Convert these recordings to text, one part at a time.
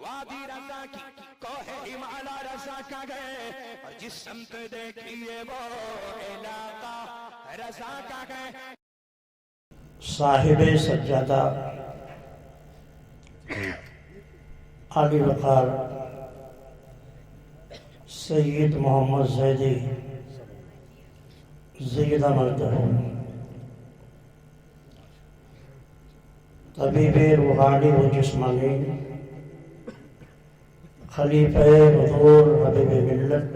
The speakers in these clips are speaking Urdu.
وادی رضا کی کوہ ہمالا رضا کا گئے اور جس سمت دیکھیے وہ علاقہ رضا کا گئے. صاحب سجادہ عالی وقار سید محمد زیدی زیدہ مرتبہ طبیب روحانی و جسمانی خلیفہ حضور حبیب ملت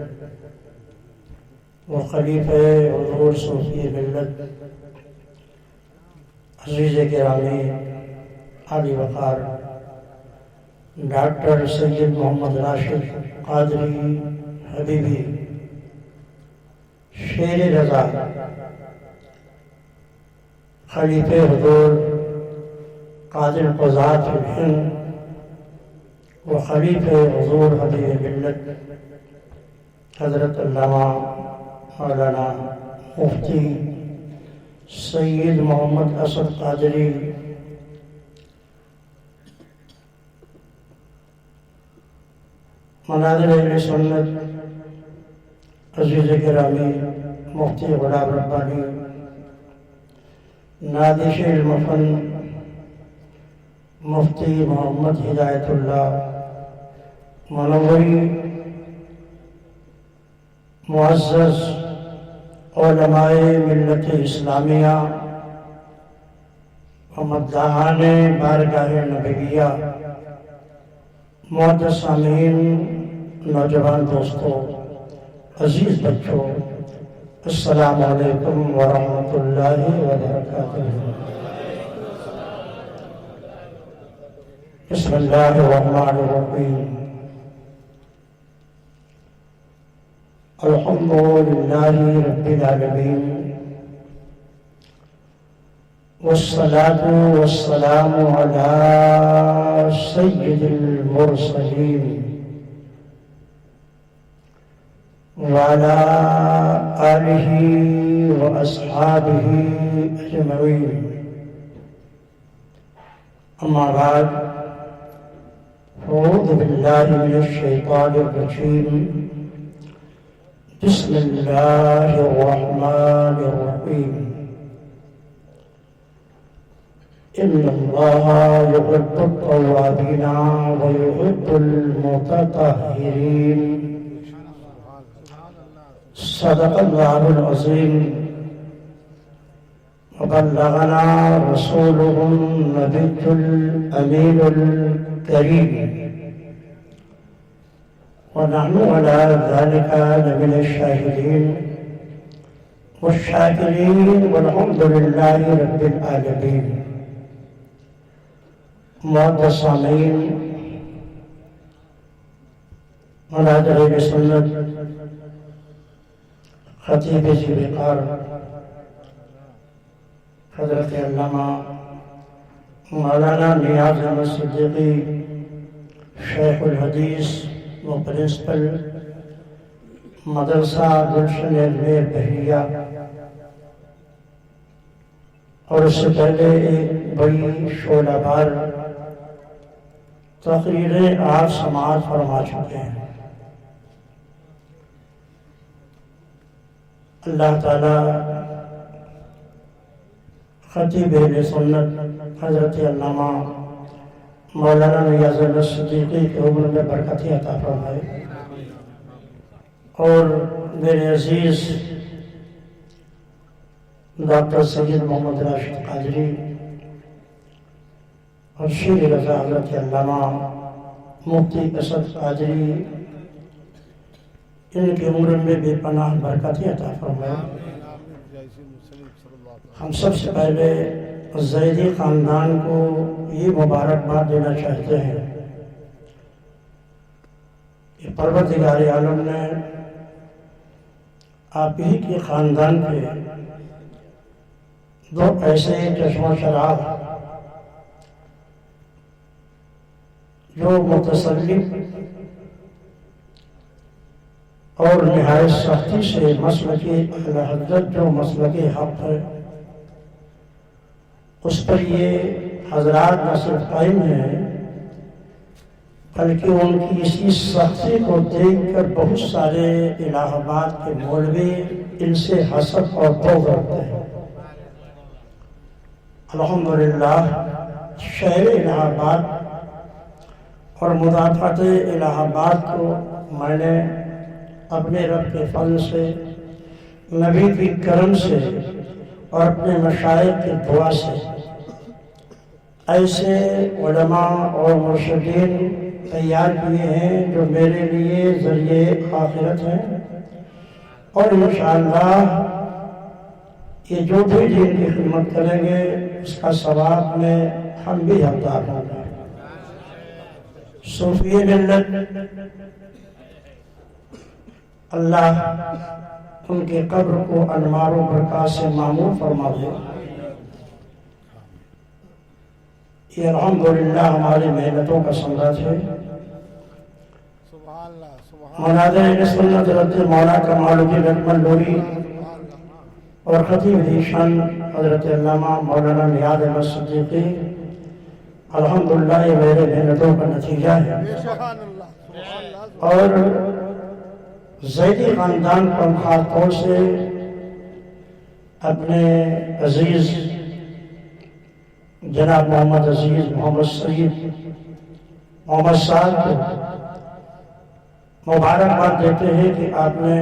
و خلیفہ حضور صوفی ملت عزیز گرامی عالی وقار ڈاکٹر سید محمد راشد قادری حبیبی شیر رضا خلیفہ حضور قادر قضات فی الہند و خلیفہ حضور حبیب ملت حضرت علامہ مولانا مفتی سید محمد اسد قادری مناظر اہل سنت عزیز گرامی مفتی غلام ربانی نادش علم فن مفتی محمد ہدایت اللہ منوری معزز علماء ملت اسلامیہ و مداحان بارگاہ نبویہ معزز سامعین نوجوان دوستوں عزیز بچوں السلام علیکم ورحمۃ اللہ وبرکاتہ. بسم اللہ الرحمن الرحیم. الحمد للہ رب العالمین والصلاة والسلام علی سید المرسلین وعلى آلہ واصحابہ اجمعین. اما بعد اعوذ باللہ من الشیطان الرجیم. بسم اللہ الرحمن الرحیم. ان اللہ يحب التوابین ويحب المتطہرین. صدق اللہ العظیم. وبلغنا رسوله النبی الامین الکریم ونحن على ذلك لمن الشاهدين والشاكرين والحمد لله رب العالمين. معزز سامعین مناظر اہل سنت خطیب ذی وقار حضرت علامہ مولانا نیاز احمد صدیقی شیخ الحدیث و پرنسپل مدرسہ گلشن علم بحریہ، اور اس سے پہلے ایک بڑی شعلہ بار تقریریں آپ سماعت فرما چکے ہیں. اللہ تعالی خطیب اہل سنت حضرت علامہ مولانا نیاز احمد صدیقی کی عمر میں برکت عطا فرمائے، اور میرے عزیز ڈاکٹر سید محمد راشد قادری اور شیر رضا حضرت علامہ مفتی اسد قادری ان کی عمر میں بے پناہ برکت عطا فرمائے. ہم سب سے پہلے زیدی خاندان کو یہ مبارکباد دینا چاہتے ہیں کہ پروردگار عالم نے آپ ہی کے خاندان پہ دو ایسے چشمہ چراغ جو متسلط اور نہایت سختی سے مسلک اہل حضرت جو مسلک حق ہے اس پر یہ حضرات نہ صرف قائم ہیں بلکہ ان کی اسی سختی کو دیکھ کر بہت سارے الہ آباد کے مولوی ان سے حسد اور بغض رکھتے ہیں۔ الحمدللہ شہر الہ آباد اور مدافعت الہ آباد کو میں نے اپنے رب کے فضل سے، نبی کی کرم سے اور اپنے مشائخ کی دعا سے ایسے علماء اور مرشدین تیار کیے ہیں جو میرے لیے ذریعہ آخرت ہیں، اور انشاءاللہ یہ جو بھی دین کی خدمت کریں گے اس کا ثواب میں ہم بھی حقدار ہوں گے۔ صوفی ملت اللہ ان کے قبر کو انوار و برکات سے معمور فرما دے۔ یہ الحمدللہ ہماری محنتوں کا ثمرہ ہے۔ مناظر سنت حضرت مولانا کمال الدین اکمل نوری اور خطیب ذیشان حضرت علامہ مولانا نیاز احمد صدیقی، الحمدللہ یہ میرے محنتوں کا نتیجہ ہے۔ اور زیدی خاندان پر خاص طور سے اپنے عزیز جناب محمد عزیز محمد سعید محمد صاحب کو مبارکباد دیتے ہیں کہ آپ نے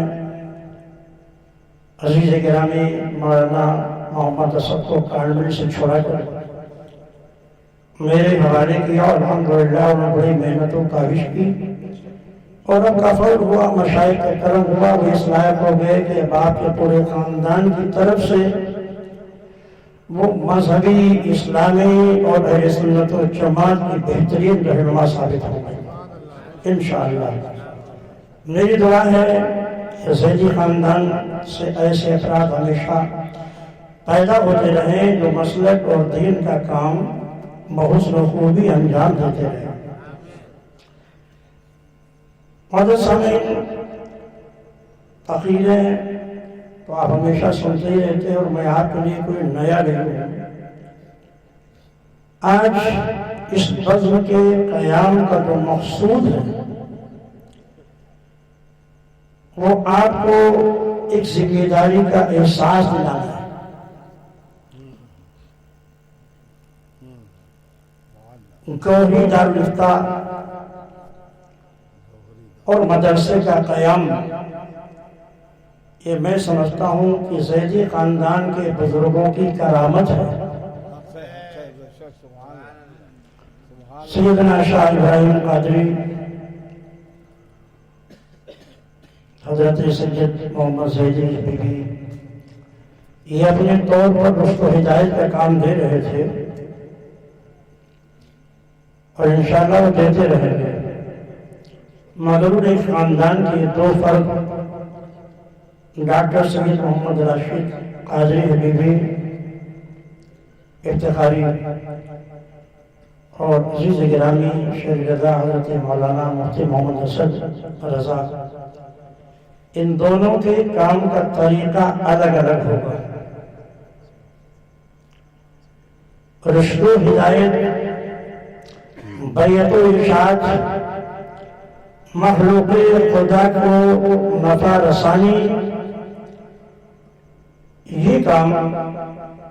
عزیز گرامی مولانا محمد اسد کو کانڈلی سے چھوڑا کر میرے حوالے کیا۔ الحمدللہ انہوں نے بڑی محنتوں کا کاوش کی، اور اب کا فضل ہوا، مشائخ کا کرم ہوا، وہ اس لائق ہو گئے کہ اب آپ کے پورے خاندان کی طرف سے وہ مذہبی، اسلامی اور اہل سنت و جماعت کی بہترین رہنما ثابت ہو گئے انشاءاللہ۔ میری دعا ہے کہ زیدی خاندان سے ایسے افراد ہمیشہ پیدا ہوتے رہیں جو مسلک اور دین کا کام بحسن و خوبی انجام دیتے رہیں۔ معزز سامعین، تقریریں تو آپ ہمیشہ سنتے ہی رہتے ہیں اور میں آپ کے لیے کوئی نیا نہیں ہوں۔ آج اس بزم کے قیام کا جو مقصود ہے وہ آپ کو ایک ذمہ داری کا احساس دلانا ہے۔ گوہری دارالافتاء اور مدرسے کا قیام، یہ میں سمجھتا ہوں کہ زیدی خاندان کے بزرگوں کی کرامت ہے۔ سیدنا شاہ ابراہیم قادری، حضرت سید محمد زیدی کی بیوی، یہ اپنے طور پر رشد و ہدایت کا کام دے رہے تھے اور انشاءاللہ وہ دیتے رہیں گے، مگر ایک خاندان کے دو فرد ڈاکٹر سید محمد راشد قادری حبیبی افتخاری اور عزیز گرامی شیخ رضا حضرت مولانا مفتی محمد اسد رضا، ان دونوں کے کام کا طریقہ الگ الگ ہوگا۔ رشد و ہدایت، بیعت و ارشاد، مخلوق خدا کو نفع رسانی، یہ کام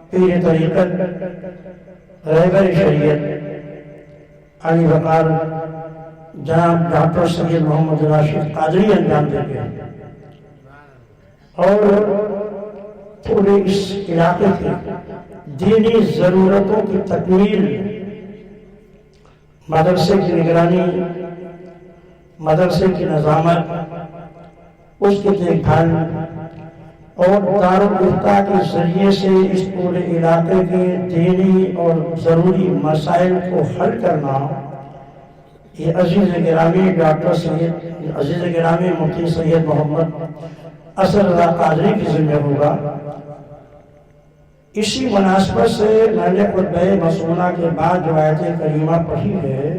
پیر طریقت رہبر شریعت علی وقار جناب ڈاکٹر سید محمد راشد قادری انجام دیں گے، اور پورے اس علاقے کی دینی ضرورتوں کی تکمیل، مدرسے کی نگرانی، مدرسے کی نظامت، اس کی دیکھ بھال اور دارالافتاء کے ذریعے سے اس پورے علاقے کے دینی اور ضروری مسائل کو حل کرنا، یہ عزیز گرامی ڈاکٹر سید، عزیز گرامی مفتی سید محمد اسد رضا قادری کی ذمہ ہوگا۔ اسی مناسبت سے میں نے خطبہ مسونہ کے بعد جو آیت کریمہ پڑھی ہے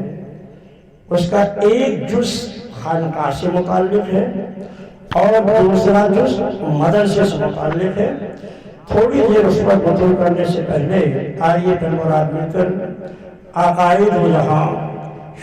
اس کا ایک جز خانقاہ سے متعلق ہے اور دوسرا جز مدرسے سے متعلق ہے۔ تھوڑی دیر اس پر گفتگو کرنے سے پہلے آئیے پھر مراد مل کر عقائد و جہاں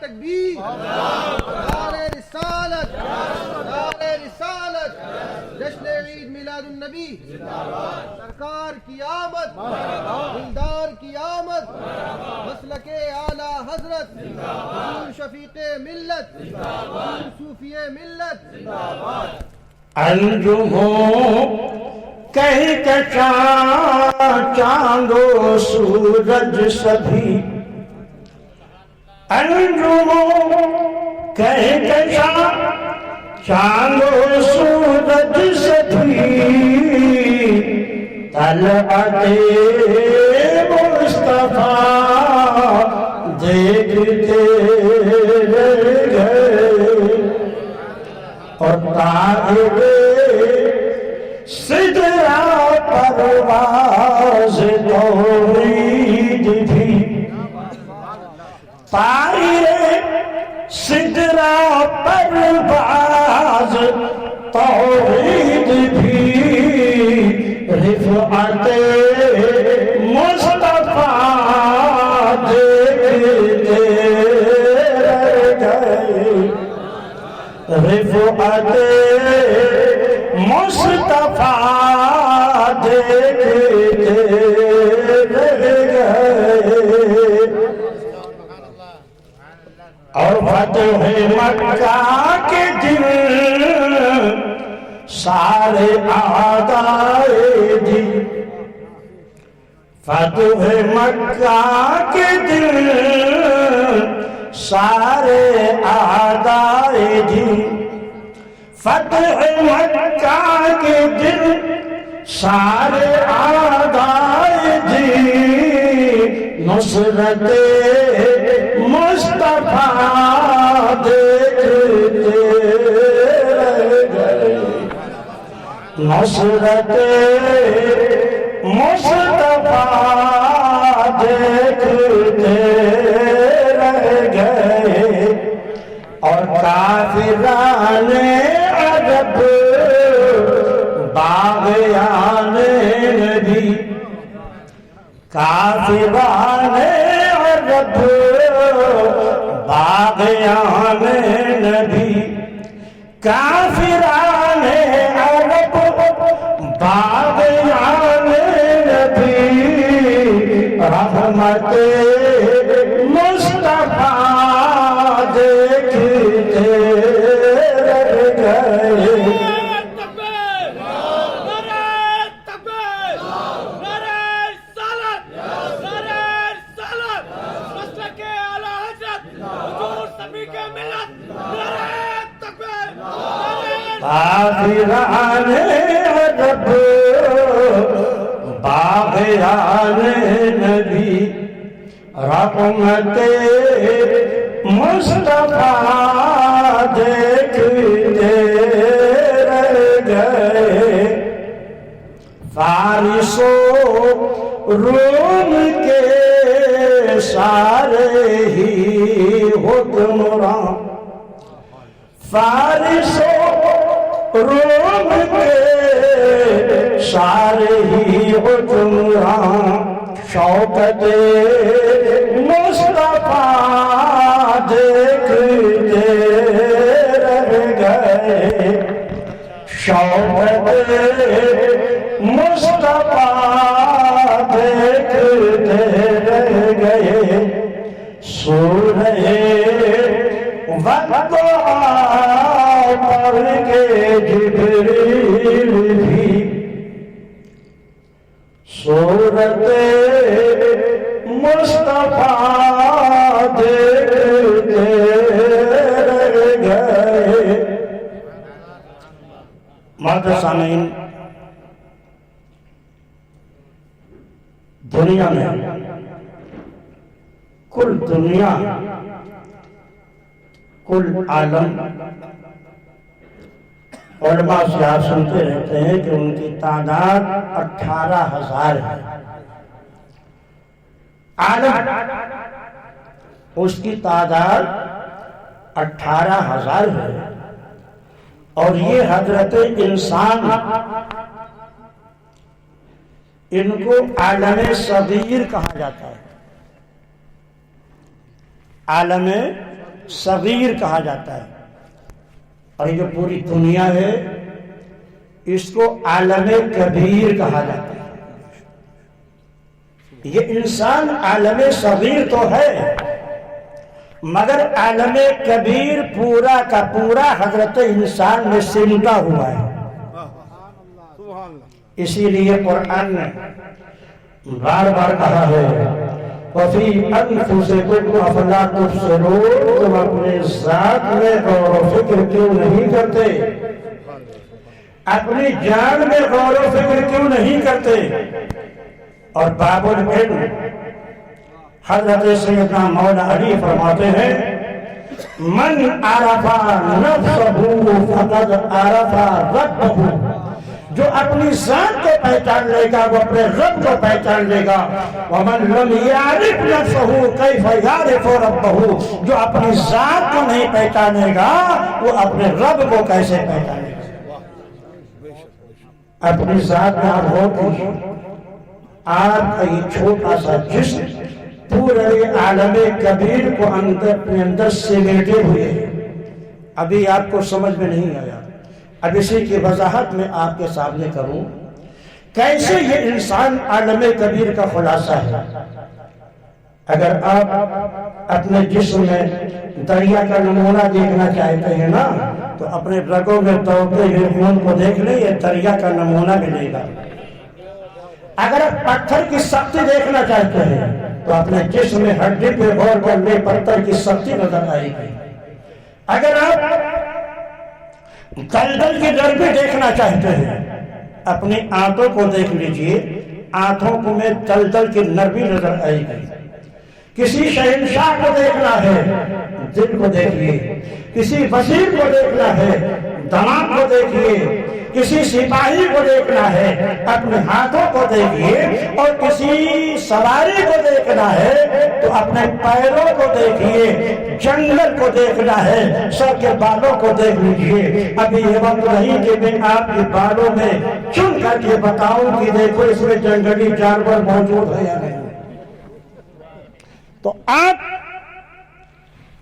تکبیر، نعرہ رسالت، نعرہ رسالت، جشن عید میلاد النبی، سرکار کی آمد، دلدار کی آمد، مسلک اعلیٰ حضرت، حضور شفیق ملت، حضور صوفی ملت، انجموں کہہ کشا چاند و سورج سبھی، انجموں کہہ کشا چاند و سورج سبھی، طلعت مصطفیٰ دیکھتے رہ گئے، اور طالب سدرا پرواز توحید بھی، طائر سدرا پرواز توحید بھی، رفعت مصطفیٰ دیکھتے رہ گئے، رفعت مصطفیٰ دیکھتے رہ گئے، اور فتح مکہ کے دن سارے اعدائے دین، فتح مکہ کے دن سارے اعدائے دین، فتح مکہ کے دن سارے اعدائے دین، نصرت مصطفیٰ دیکھتے رہ گئے، نصرت مصطفیٰ دیکھتے رہ گئے، اور کافران عرب باغیان نبی، کافران عرب باغیان نبی، کافران عرب باغیان نبی، رحمت مصطفیٰ دیکھتے رہ گئے، کافران عرب باغیان نبی، رحمت مصطفیٰ دیکھتے رہ گئے، فارس و روم کے سارے ہی حکمران، فارس و روم کے سارے ہی حکمران، شوکت مصطفیٰ دیکھتے رہ گئے، شوکت مصطفیٰ دیکھتے رہ گئے، سورہ وقعہ پڑھ کے جبریل بھی، صورت مصطفیٰ دیکھتے رہ گئے۔ معزز سامعین، دنیا میں کل دنیا، کل عالم علماء سے آپ سنتے رہتے ہیں کہ ان کی تعداد 18,000 ہے، عالم اس کی تعداد 18,000 ہے، اور یہ حضرت انسان ان کو عالم صغیر کہا جاتا ہے، عالم صغیر کہا جاتا ہے، اور یہ جو پوری دنیا ہے اس کو عالم کبیر کہا جاتا ہے۔ یہ انسان عالم صغیر تو ہے، مگر عالم کبیر پورا کا پورا حضرت انسان میں سمٹا ہوا ہے۔ اسی لیے قرآن نے بار بار کہا ہے وَفِي أَنفُسِكُمْ أَفَلَا تُبْصِرُونَ، تم اپنے ذات میں غور و فکر کیوں نہیں کرتے؟ اپنی جان میں غور و فکر کیوں نہیں کرتے؟ اور باب العلم حضرت سیدنا مولا علی فرماتے ہیں من عرف نفسه فقد عرف ربه، جو اپنی ذات کو پہچان لے گا وہ اپنے رب کو پہچان لے گا۔ وَمَن لَمْ يَعْرِفْ نَفْسَهُ كَيْفَ يَعْرِفُ رَبَّهُ، جو اپنی ذات کو نہیں پہچانے گا وہ اپنے رب کو کیسے پہچانے گا؟ اپنی ذات میں آپ غور کیجیے، آپ کا یہ چھوٹا سا جسم پورے عالم کبیر کو اپنے اندر سمیٹے ہوئے ہیں۔ ابھی آپ کو سمجھ میں نہیں آیا، اب اسی کی وضاحت میں آپ کے سامنے کروں کیسے یہ انسان عالم کبیر کا خلاصہ ہے۔ اگر آپ اپنے جسم میں دریا کا نمونہ دیکھنا چاہتے ہیں نا تو اپنے رگوں میں دوڑتے ہوئے خون کو دیکھ لیں، یہ دریا کا نمونہ ملے گا۔ اگر آپ پتھر کی سختی دیکھنا چاہتے ہیں تو اپنے جسم میں ہڈی پہ غور کر لیں، پتھر کی سختی نظر آئے گی۔ اگر آپ دلدل کی نرمی دیکھنا چاہتے ہیں اپنی آنتوں کو دیکھ لیجئے، آنتوں کو میں دلدل کی نرمی نظر آئے گی۔ کسی شہنشاہ کو دیکھنا ہے دل کو دیکھیے، کسی وزیر کو دیکھنا ہے دماغ کو دیکھیے، کسی سپاہی کو دیکھنا ہے اپنے ہاتھوں کو دیکھیے، اور کسی سواری کو دیکھنا ہے تو اپنے پیروں کو دیکھیے، جنگل کو دیکھنا ہے سر کے بالوں کو دیکھ لیجئے۔ ابھی یہ وقت نہیں کہ میں آپ کے بالوں میں چن کر کے بتاؤں کہ دیکھو اس میں جنگلی جانور موجود ہے یا نہیں۔ تو آپ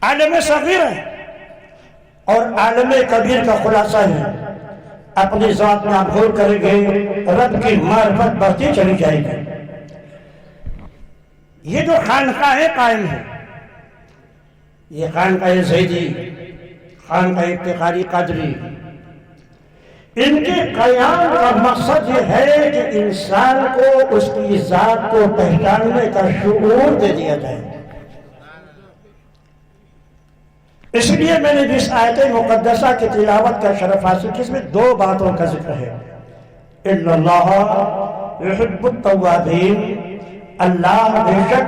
عالم صغیر ہیں اور عالم کبیر کا خلاصہ ہے۔ اپنی ذات میں آپ غور کریں گے رب کی معرفت بڑھتی چلی جائے گی۔ یہ جو خانقاہ قائم ہے، یہ خانقاہ زیدی، خانقاہ افتخاری قادری، ان کے قیام کا مقصد یہ ہے کہ انسان کو اس کی ذات کو پہچاننے کا شعور دے دیا جائے۔ اس لیے میں نے جس آیت مقدسہ کی تلاوت کا شرف حاصل کی، اس میں دو باتوں کا ذکر ہے۔ اِنَّ اللَّهَ يُحِبُّ التَّوَّابِينَ، اللہ بے شک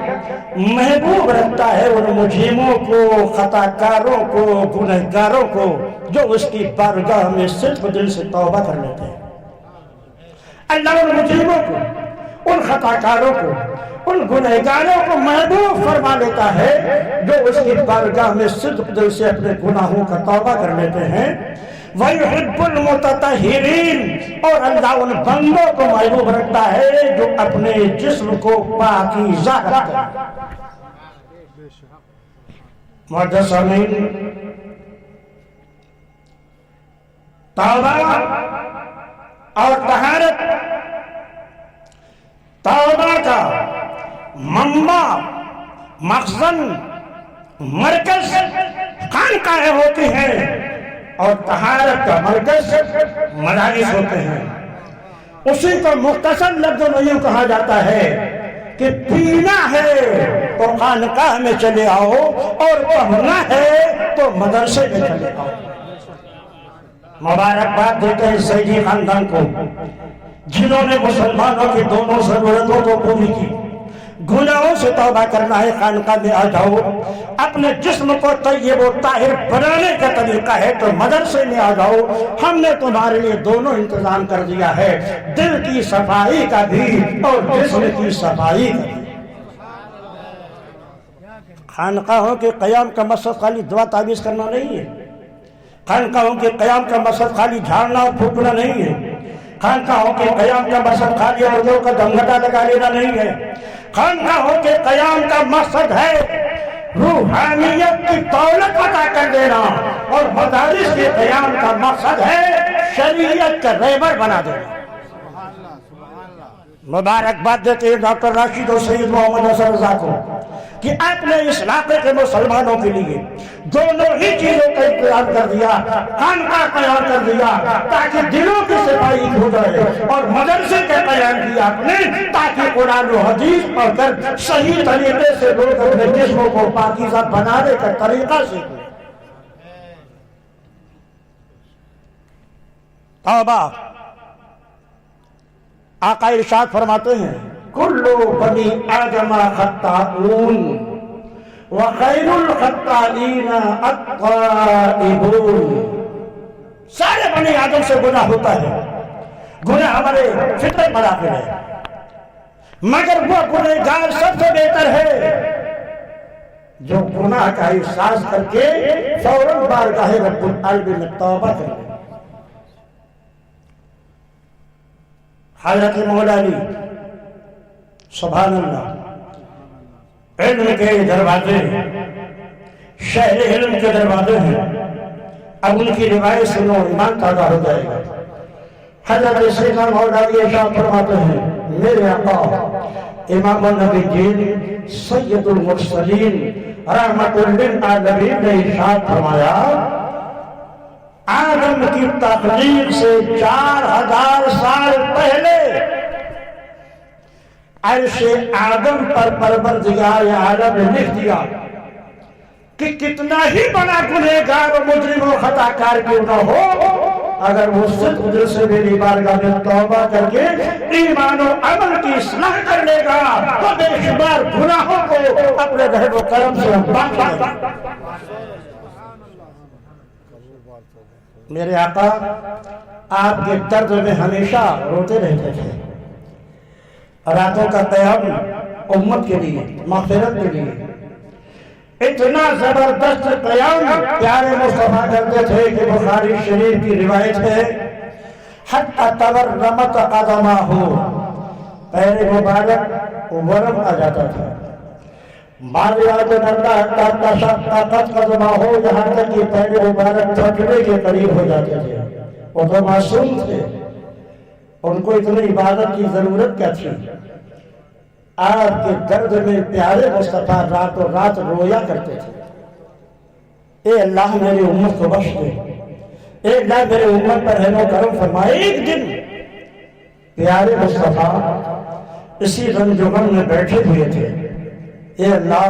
محبوب رکھتا ہے ان مجرموں کو، خطا کاروں کو، گنہگاروں کو جو اس کی بارگاہ میں صدق دل سے توبہ کر لیتے ہیں۔ اللہ ان مجرموں کو، ان خطا کاروں کو، ان گنہگاروں کو محبوب فرما لیتا ہے جو اس کی بارگاہ میں صدق دل سے اپنے گناہوں کا توبہ کر لیتے ہیں۔ وَيُحِبُّ الْمُتَطَہِّرِينَ، اور اللہ ان بندوں کو محبوب رکھتا ہے جو اپنے جسم کو پاکیزہ رکھتے ہیں۔ معزز سامعین، توبہ اور طہارت، توبہ کا منبع، مخزن، مرکز خانقاہ ہوتی ہے اور طہارت کا مرکز مدارس ہوتے ہیں۔ اسی کو مختصر لفظوں میں یوں کہا جاتا ہے کہ پینا ہے تو خانقاہ میں چلے آؤ اور پڑھنا ہے تو مدرسے میں چلے آؤ۔ مبارکباد دیتے ہیں سیدی خاندان کو جنہوں نے مسلمانوں کی دونوں ضرورتوں کو پوری کی۔ گناہوں سے توبہ کرنا ہے، خانقاہ میں آ جاؤ۔ اپنے جسم کو طیب و طاہر بنانے کا طریقہ ہے تو مدرسے میں آ جاؤ، ہم نے تمہارے لیے دونوں انتظام کر دیا ہے، دل کی صفائی کا بھی اور جسم کی صفائی کا بھی۔ خانقاہوں کے قیام کا مقصد خالی دعا تعویذ کرنا نہیں ہے، خانقاہوں کے قیام کا مقصد خالی جھاڑنا اور پھونکنا نہیں ہے، خانقاہوں کے قیام کا مقصد خالی عورتوں کا دمگھٹا لگا لینا نہیں ہے، خانقاہوں کے قیام کا مقصد ہے روحانیت کی دولت عطا کر دینا، اور مدارس کے قیام کا مقصد ہے شریعت کا رہبر بنا دینا۔ مبارکباد دیتے ہیں ڈاکٹر راشد اور سید محمد حسن رضا کو کہ آپ نے اس علاقے کے مسلمانوں کے لیے دونوں ہی چیزوں کا انتظام کر دیا، خانقاہ قیام کر دیا تاکہ دلوں کی صفائی ہو جائے، اور مدرسے کا قیام کیا آپ نے تاکہ قرآن و حدیث پڑھ کر صحیح طریقے سے لوگ اپنے جسموں کو پاکیزہ بنانے کا طریقہ سیکھیں۔ توبہ۔ آقا ارشاد فرماتے ہیں کلو بنی آدم خطاؤن وخیر الخطائین التائبون، سارے بنی آدم سے گناہ ہوتا ہے، گناہ ہمارے فطرت مراحل ہے، مگر وہ گنہگار سب سے بہتر ہے جو گناہ کا احساس کر کے فوراً بارگاہ رب العالمین میں توبہ کرے۔ حضرت مولا علی سبحان اللہ علم کے دروازے ہیں، شہر علم کے دروازے ہیں، اب ان کی روایت سنو ایمان تازہ ہو جائے گا۔ حضرت سیدنا مولا علی ارشاد فرماتے ہیں میرے آقا امام النبیین سید المرسلین رحمت للعالمین نے ارشاد فرمایا آدم کی تخلیق سے 4000 سال پہلے عرش آدم پر پروردگار عالم نے لکھ دیا کہ کتنا ہی بڑا گنہگار و مجرم و خطا کار کیوں نہ ہو، اگر وہ صدق دل سے میری بارگاہ میں توبہ کر کے ایمان و عمل کی اصلاح کر لے گا تو بے شمار گناہوں کو اپنے رحم و کرم سے پاک کرے گا۔ میرے آقا آپ کے درد میں ہمیشہ روتے رہتے تھے، راتوں کا قیام امت کے لیے، مغفرت کے لیے اتنا زبردست قیام پیارے مصطفیٰ کرتے تھے کہ بخاری شریف کی روایت ہے حتی تورمت قدمہ، پیر مبارک ورم آ جاتا تھا، ماریات اللہ تشققت قدمہ ہو، یہاں تک کہ پیر مبارک تھکنے کے قریب ہو جاتے تھے۔ وہ تو معصوم تھے، ان کو اتنی عبادت کی ضرورت کیا تھی؟ آپ کے درد میں پیارے مصطفیٰ راتوں رات رویا کرتے تھے اے اللہ میری امت کو بخش دے، اے اللہ میرے امت پر رحم و کرم فرمائے۔ ایک دن پیارے مصطفیٰ اسی رنج و غم میں بیٹھے ہوئے تھے، اے اللہ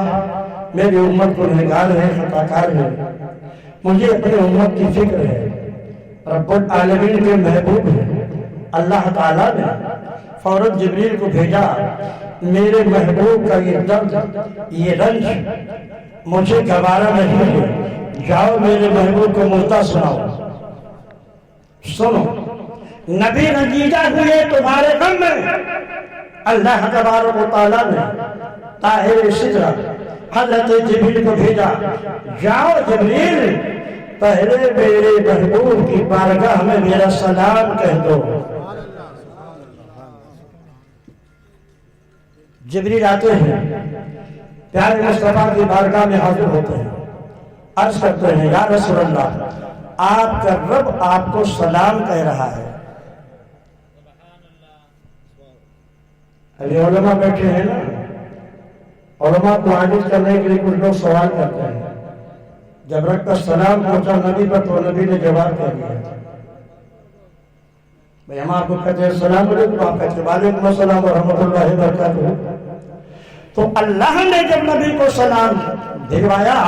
میری امت کو گنہگار ہے، خطا کار ہے، مجھے اپنی امت کی فکر ہے، رب العالمین کے محبوب ہے، اللہ تعالیٰ نے فوراً جبریل کو بھیجا میرے محبوب کا یہ درد یہ رنج مجھے گوارا نہیں ہے، جاؤ میرے محبوب کو مدعا سناؤ۔ سنو نبی رنجیدہ ہوئے تمہارے غم میں، اللہ تبارک و تعالیٰ نے طاہر سدرہ حضرت جبریل کو بھیجا، جاؤ جبریل پہلے میرے محبوب کی بارگاہ میں میرا سلام کہہ دو۔ جبریل آتے ہیں، پیارے مصطفیٰ کی بارگاہ میں حاضر ہوتے ہیں، عرض کرتے ہیں یا رسول اللہ آپ کا رب آپ کو سلام کہہ رہا ہے۔ ابھی علماء بیٹھے ہیں نا، علماء کو عاجز کرنے کے لیے کچھ لوگ سوال کرتے ہیں، جب رب کا سلام پہنچا نبی پر تو نبی نے جواب کر دیا، بھئی ہم آپ کو کہتے ہیں السلام علیکم، آپ کہتے ہیں وعلیکم السلام ورحمۃ اللہ وبرکاتہ۔ تو اللہ نے جب نبی کو سلام بھجوایا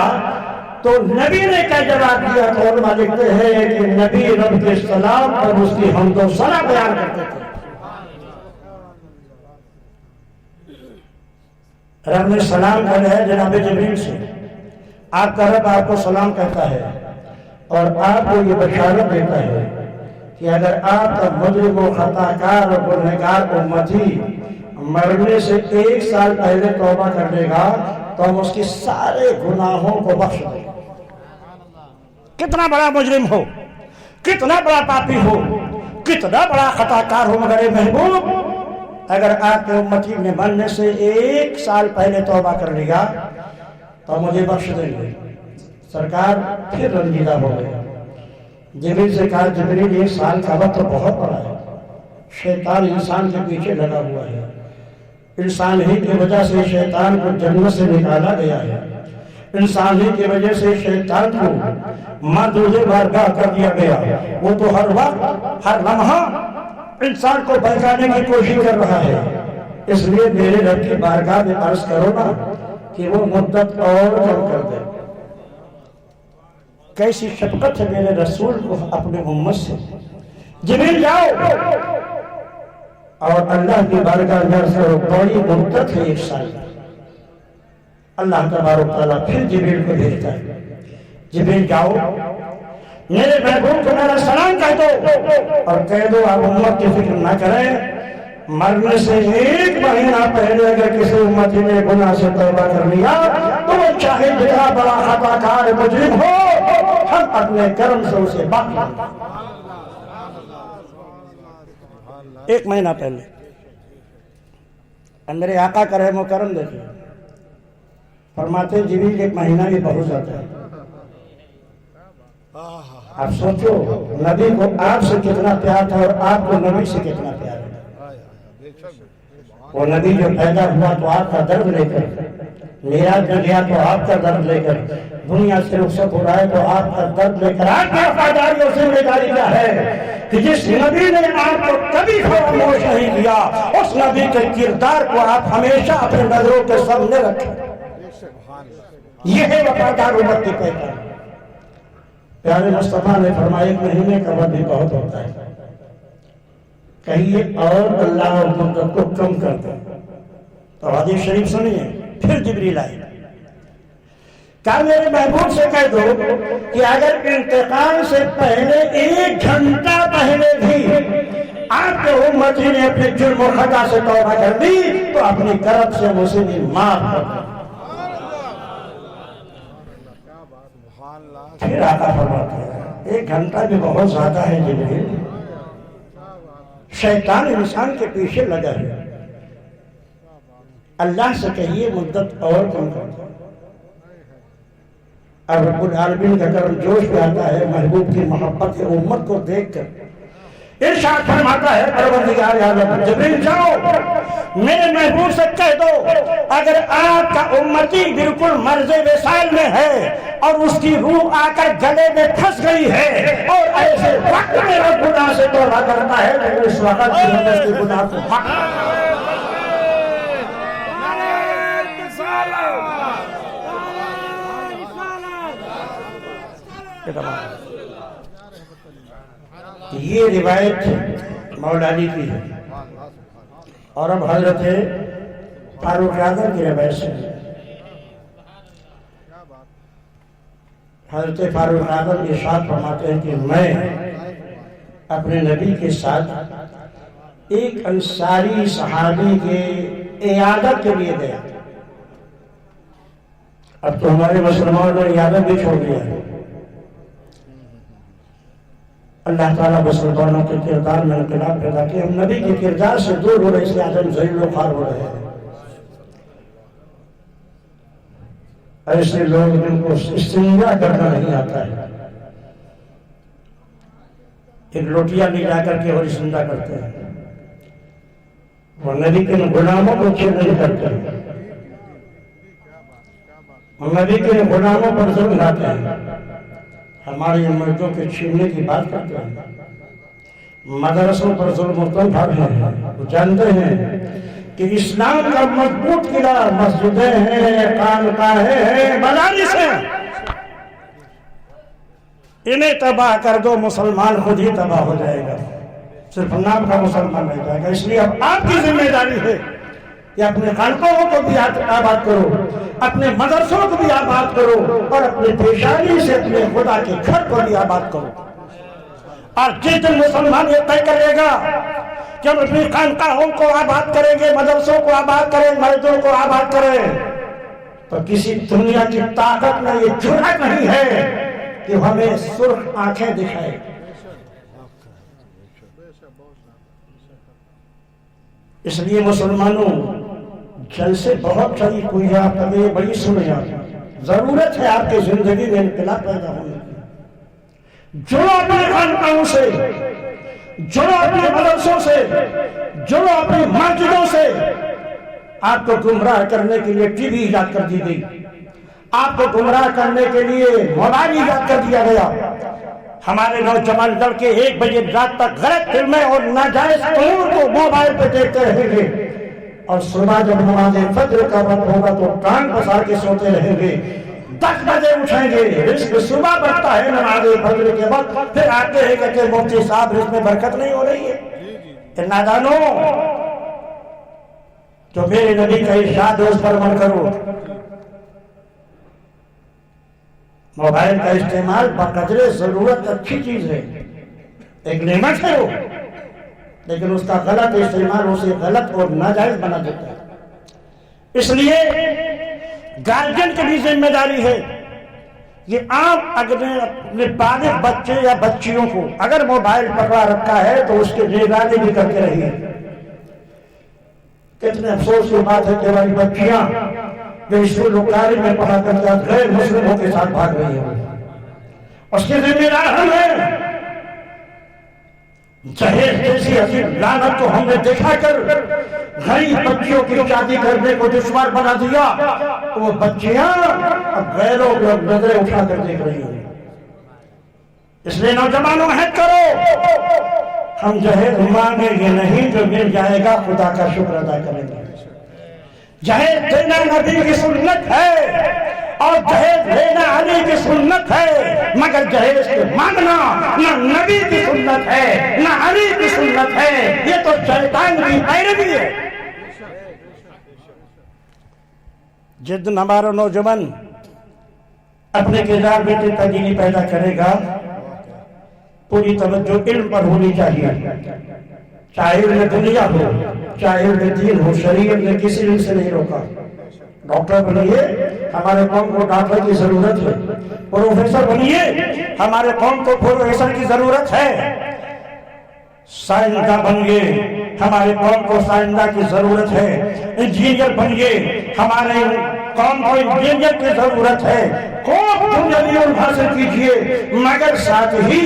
تو نبی نے کیا جواب دیا؟ تو علماء لکھتے ہیں کہ نبی رب کے سلام اور اس کی حمد و ثنا بیان کرتے تھے۔ رب نے سلام کہا ہے جناب جبریل سے، آپ کا رب آپ کو سلام کہتا ہے اور آپ کو یہ بشارت دیتا ہے کہ اگر آپ کا مجرم و خطا کار اور گنہگار امتی مرنے سے 1 سال پہلے توبہ کر لے گا تو ہم اس کی سارے گناہوں کو بخش دیں۔ کتنا بڑا مجرم ہو، کتنا بڑا پاپی ہو، کتنا بڑا خطا کار ہو، مگر محبوب اگر آپ کے امتی نے مرنے سے 1 سال پہلے توبہ کر لے گا تو مجھے بخش دیں گے۔ سرکار پھر رنجیدہ ہو گئے، جبریل سے کہا جبریل 1 سال کا وقت تو بہت بڑا ہے، شیطان انسان کے پیچھے لگا ہوا ہے، انسان ہی کی وجہ سے شیطان کو جنت سے نکالا گیا ہے، انسان ہی کی وجہ سے شیطان کو مردود بارگاہ کر دیا گیا، وہ تو ہر وقت ہر لمحہ انسان کو بہکانے کی کوشش کر رہا ہے، اس لیے میرے رب کی بارگاہ میں عرض کرو نا کہ وہ مدت اور کم کر دے۔ کیسی شفقت ہے میرے رسول کو اپنے امت سے۔ جبریل جاؤ اور اللہ کی بارگاہ میں عرض کرو، بڑی مدت ہے 1 سال۔ اللہ تبارک تعالیٰ پھر جبریل کو بھیجتا ہے، جبریل جاؤ میرے محبوب کو میرا سلام کہہ دو اور کہہ دو آپ امت کی فکر نہ کریں، مرنے سے 1 مہینہ پہلے اگر کسی امتی نے گناہ سے توبہ کر لیا تو وہ چاہے جتنا بڑا خطا کار مجرم ہو، ہم اپنے کرم سے اسے معاف کر دیں۔ 1 مہینہ پہلے میرے آقا کا رحم و کرم دیکھیں، فرماتے جبریل 1 مہینہ بھی بہت زیادہ ہے۔ آپ سوچو نبی کو آپ سے کتنا پیار تھا اور آپ کو نبی سے کتنا پیار ہے۔ وہ نبی جو پیدا ہوا تو آپ کا درد لے کر، معراج میں گیا تو آپ کا درد لے کر، دنیا سے رخصت ہو رہا ہے تو آپ کا درد لے کر، آپ کی وفاداری اور ذمہ داری کیا ہے کہ جس نبی نے آپ کو کبھی فراموش نہیں کیا، اس نبی کے کردار کو آپ ہمیشہ اپنے نظروں کے سامنے رکھیں۔ یہ ہے وفادار امت کی پہچان۔ پیارے مصطفیٰ نے فرمایا 1 مہینے کا وقت بھی بہت ہوتا ہے، کہیے اور اللہ اور مدت کو کم کر دیں۔ تو حدیث شریف سنیے، پھر جبریل آئے، کہا میرے محبوب سے کہہ دو کہ اگر انتقال سے پہلے 1 گھنٹہ پہلے بھی آپ کے امتی نے اپنے جرم و خطا سے توبہ کر دی تو اپنی کرم سے مجھے بھی معاف کر دیں۔ پھر آقا فرماتے ہیں 1 گھنٹہ بھی بہت زیادہ ہے جبریل، شیطان انسان کے پیچھے لگا ہے، اللہ سے کہیے مدت اور کم کر دو۔ اب رب العالمین کا کرم جوش میں آتا ہے محبوب کی محبت کی امت کو دیکھ کر، ارشاد فرماتا ہے پروردگار عالم جبریل جاؤ میرے محبوب سے کہہ دو اگر آپ کا امتی بالکل مرض وصال میں ہے اور اس کی روح آ کر گلے میں پھنس گئی ہے اور ایسے وقت میں وہ گناہ سے توبہ کرتا ہے لیکن اس وقت کی گناہ کو یہ روایت مولا علی کی ہے اور اب حضرت فاروق اعظم کی روایت سے حضرت فاروق اعظم ارشاد فرماتے ہیں کہ میں اپنے نبی کے ساتھ ایک انصاری صحابی کے عیادت کے لیے گیا۔ اب تو ہمارے مسلمانوں نے عیادت بھی چھوڑ دیا ہے۔ اللہ تعالیٰ مسلمانوں کے کردار میں انقلاب پیدا کیا، ہم نبی کے کردار سے دور ہو رہے، اس لیے آج ہم ذلیل و خوار ہو رہے ہیں۔ ایسے لوگ جن کو استنجا کرنا نہیں آتا ہے، ایک لوٹیا لے جا کر کے اور استنجا کرتے ہیں، وہ نبی کے غلاموں کو چھیڑ نہیں کرتے ہیں، نبی کے غلاموں پر ظلم لاتے ہیں، ہماری مردوں کے چھیننے کی بات کرتے ہیں، مدرسوں پر ظلم و ستم ڈھا رہے ہیں۔ وہ جانتے ہیں کہ اسلام کا مضبوط قلعہ مسجدیں ہیں، خانقاہیں ہیں، مدارس ہیں، انہیں تباہ کر دو مسلمان خود ہی تباہ ہو جائے گا، صرف نام کا مسلمان رہ جائے گا۔ اس لیے اب آپ کی ذمہ داری ہے کہ اپنے خانقاہوں کو بھی آباد کرو، اپنے مدرسوں کو بھی آباد کرو اور اپنے پیشانی سے اپنے خدا کے گھر کو بھی آباد کرو۔ اور جس دن مسلمان یہ طے کرے گا کہ ہم اپنی خانقاہوں کو آباد کریں گے، مدرسوں کو آباد کریں، مسجدوں کو آباد کریں، تو کسی دنیا کی طاقت میں یہ جرأت نہیں ہے کہ ہمیں سرخ آنکھیں دکھائے۔ اس لیے مسلمانوں جلسے بہت ساری کوئی آپ کبھی بڑی سنیں آپ ضرورت ہے آپ کی زندگی میں انقلاب پیدا ہونے کی. جو اپنے خانقاہوں سے، جو اپنے مدرسوں سے، جو اپنی مسجدوں سے آپ کو گمراہ کرنے کے لیے ٹی وی ایجاد کر دی گئی، آپ کو گمراہ کرنے کے لیے موبائل ایجاد کر دیا گیا. ہمارے نوجوان لڑکے 1 بجے رات تک غلط فلمیں اور ناجائز امور کو موبائل پہ دیکھتے رہیں گے، اور صبح جب نماز فجر کا وقت ہوگا تو ٹانگ پسار کے سوتے رہیں گے. 10 بجے اٹھیں گے، رزق صبح بڑھتا ہے نماز فجر کے وقت، پھر آتے ہیں کہ مفتی صاحب رزق میں برکت نہیں ہو رہی ہے. نادانو، جو میرے نبی کا ارشاد ہے اس پر عمل کرو. موبائل کا استعمال بقدر ضرورت اچھی چیز ہے، ایک نعمت ہے وہ، لیکن اس کا غلط استعمال اسے غلط اور ناجائز بنا دیتا ہے. اس لیے گارجین کی بھی ذمہ داری ہے یہ آپ اپنے بالغ بچے یا بچیوں کو اگر موبائل پکڑا رکھا ہے تو اس کے نگرانی بھی کرتے رہیے. کتنے افسوس کی بات ہے کہ ہماری بچیاں جو اسکول لکاری میں پڑھا کرتا غیر مسلموں کے ساتھ بھاگ رہی ہیں. اس کے ذمہ دار ہم ہیں. جہیز جیسی عظیم لعنت کو ہم نے دیکھا کر غریب بچیوں کی شادی کرنے کو دشوار بنا دیا. وہ بچیاں اب غیروں کو نظریں اٹھا کر دیکھ رہی ہیں. اس لیے نوجوانوں عہد کرو، ہم جہیز مانگیں گے نہیں، جو مل جائے گا خدا کا شکر ادا کریں گے. جہیز دینا نبی کی سنت ہے اور جہیز لینا علی کی سنت ہے، مگر جہیز کے مانگنا نہ نبی کی سنت ہے نہ علی کی سنت ہے، یہ تو شیطان کی پیروی ہے. جن ہمارا نوجوان اپنے کردار میں تبدیلی پیدا کرے گا، پوری توجہ علم پر ہونی چاہیے، چاہے علم دنیا ہو چاہے علم دین ہو. شریعت نے کسی علم سے نہیں روکا. ڈاکٹر بنیے، ہمارے قوم کو ڈاکٹر کی ضرورت ہے. پروفیسر بنیے، ہمارے قوم کو پروفیسر کی ضرورت ہے. سائنسداں بنیے، ہمارے قوم کو سائنسداں کی ضرورت ہے. انجینئر بنیے، ہمارے قوم کو انجینئر کی ضرورت ہے. خوب دنیاوی علم حاصل کیجئے، مگر ساتھ ہی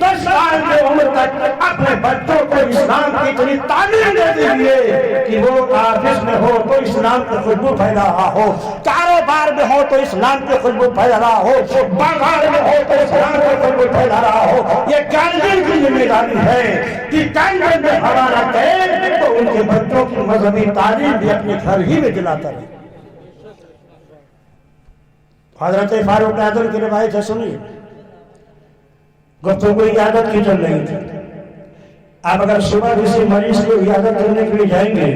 10 سال کی عمر تک اپنے بچوں کو اسلام کی اتنی تعلیم دے دیجئے کہ وہ آفس میں ہو تو اسلام کی خوشبو پھیلا رہا ہو، کاروبار میں ہو تو اسلام کی خوشبو پھیلا رہا ہو، بازار میں ہو تو اسلام کی خوشبو پھیلا رہا ہو. یہ گارجین کی ذمہ داری ہے کہ گارجین میں حوالہ کرے تو ان کے بچوں کی مذہبی تعلیم بھی اپنے گھر ہی میں دلاتا رہے. حضرت فاروق اعظم کی روایت ہے، سنیے. گفتگو عیادت کی چل رہی تھی. آپ اگر صبح کسی مریض کو عیادت کرنے کے لیے جائیں گے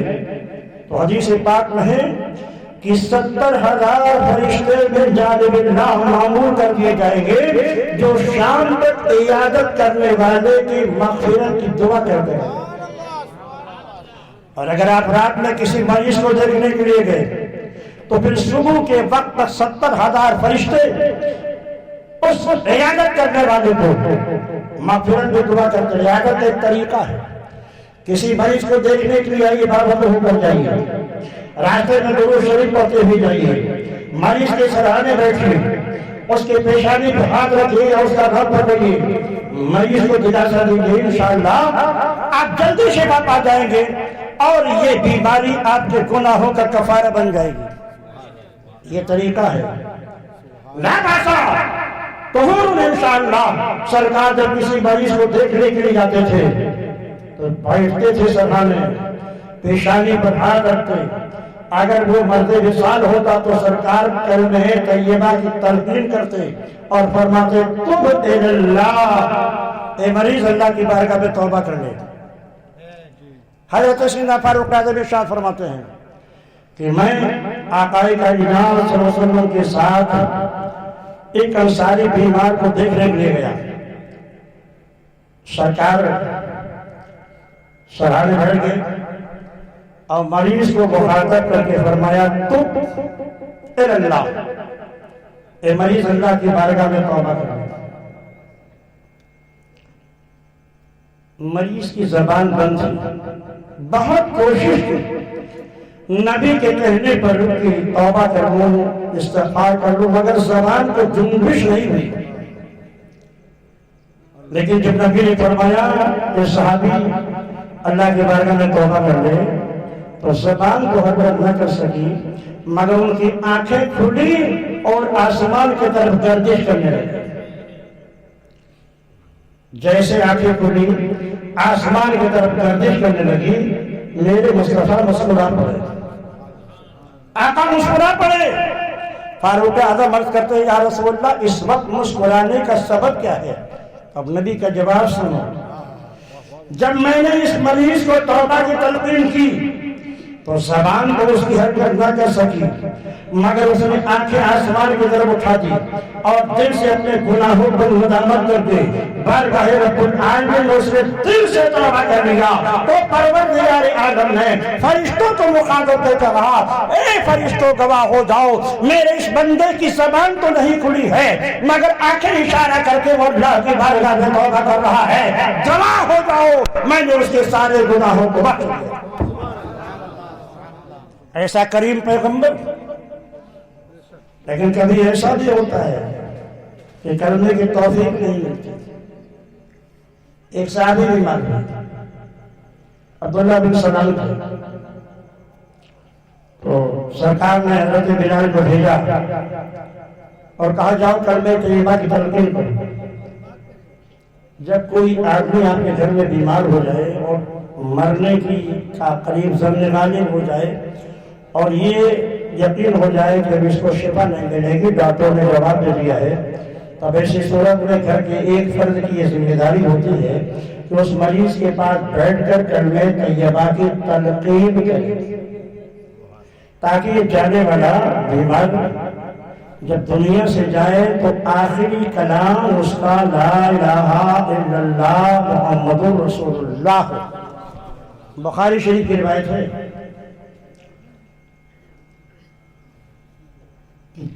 تو حدیث پاک میں ہے کہ 70,000 فرشتے من جانب اللہ معمول کر دیے جائیں گے جو شام تک عیادت کرنے والے کی مغفرت کی دعا کرتے ہیں. اور اگر آپ رات میں کسی مریض کو دیکھنے کے لیے گئے تو پھر صبح کے وقت تک 70,000 فرشتے اس عیادت کرنے والے کو مغفرت کی دعا کرتے ہیں. عیادت ایک طریقہ ہے. کسی مریض کو دیکھنے کے لیے آئیے، بابا ہو کر جائیے، راستے میں درود شریف پڑھتے ہوئے جائیے، مریض کے سراہنے بیٹھیے، اس کے پیشانی پہ ہاتھ رکھیے اور اس کا رب پڑھیے، مریض کو دلاسا دیجیے، انشاءاللہ آپ جلدی شفا پا جائیں گے اور یہ بیماری آپ کے گناہوں کا کفارہ بن جائے گی. یہ طریقہ ہے. لا باسا طہور انشاءاللہ. سرکار جب کسی مریض کو دیکھنے کے لیے جاتے تھے تو بیٹھتے تھے سرحانے، پیشانی پر ہاتھ رکھتے. اگر وہ مرد وصال ہوتا تو سرکار کلمہ طیبہ کی تلقین کرتے اور فرماتے تب اللہ، اے مریض اللہ کی بارگاہ میں توبہ کر لے. حضرت سیدنا فاروق اعظم ارشاد فرماتے ہیں کہ میں آقا کائنات صلی اللہ علیہ وسلم کے ساتھ ایک انصاری بیمار کو دیکھنے کے لیے گیا. سرکار سراہنے بیٹھ گئے اور مریض کو مخاطب کر کے فرمایا تب اللہ، اے مریض اللہ کی بارگاہ میں توبہ کر. مریض کی زبان بند تھی، بہت کوشش کی نبی کے کہنے پر کہ توبہ کر لوں استغفار کر لوں مگر زبان کو جنبش نہیں ہوئی. لیکن جب نبی نے فرمایا کہ صحابی اللہ کے بارگاہ میں توبہ کر لے تو زبان کو حرکت نہ کر سکی مگر ان کی آنکھیں کھلی اور آسمان کی طرف گردش کرنے لگے. جیسے آنکھیں کھلی آسمان کی طرف گردش کرنے لگی میرے مصطفیٰ مسکرا پڑے. آقا مسکرا پڑے. فاروق اعظم عرض کرتے ہیں یا رسول اللہ اس وقت مسکرانے کا سبب کیا ہے؟ اب نبی کا جواب سنو. جب میں نے اس مریض کو توبہ کی تلقین کی تو زبان کو اس کی حرکت نہ کر سکی مگر اس نے آنکھیں آسمان کی طرف اٹھا دی اور دل سے اپنے گناہوں پر ندامت کر دی. بارگاہ رب العالمین نے اس نے دل سے توبہ کر لیا تو پروردگار عالم نے فرشتوں کو مخاطب کر کے کہا اے فرشتوں گواہ ہو جاؤ میرے اس بندے کی زبان تو نہیں کھلی ہے مگر آنکھیں اشارہ کر کے وہ اللہ کی بارگاہ میں توبہ کر رہا ہے. گواہ ہو جاؤ میں نے اس کے سارے گناہوں کو بخش دیا. ایسا کریم پیغمبر. لیکن کبھی ایسا بھی ہوتا ہے کہ کرنے کی توفیق نہیں ملتی. ایک صحابی بھی مان گئے عبداللہ بن سلام تھے تو سرکار نے حضرت بلال کو بھیجا اور کہا جاؤ کلمہ طیبہ کی تلقین کرو. جب کوئی آدمی آپ کے گھر میں بیمار ہو جائے اور مرنے کی قریب ضمن غالب ہو جائے اور یہ یقین ہو جائے کہ اب اس کو شفا نہیں ملے گی ڈاکٹر نے جواب دے دیا ہے تب ایسی صورت میں گھر کے ایک فرد کی یہ ذمہ داری ہوتی ہے کہ اس مریض کے پاس بیٹھ کر کلمہ طیبہ کی تلقین کرے تاکہ یہ جانے والا بیمار جب دنیا سے جائے تو آخری کلام اس کا لا الہ الا اللہ محمد رسول اللہ ہو. بخاری شریف کی روایت ہے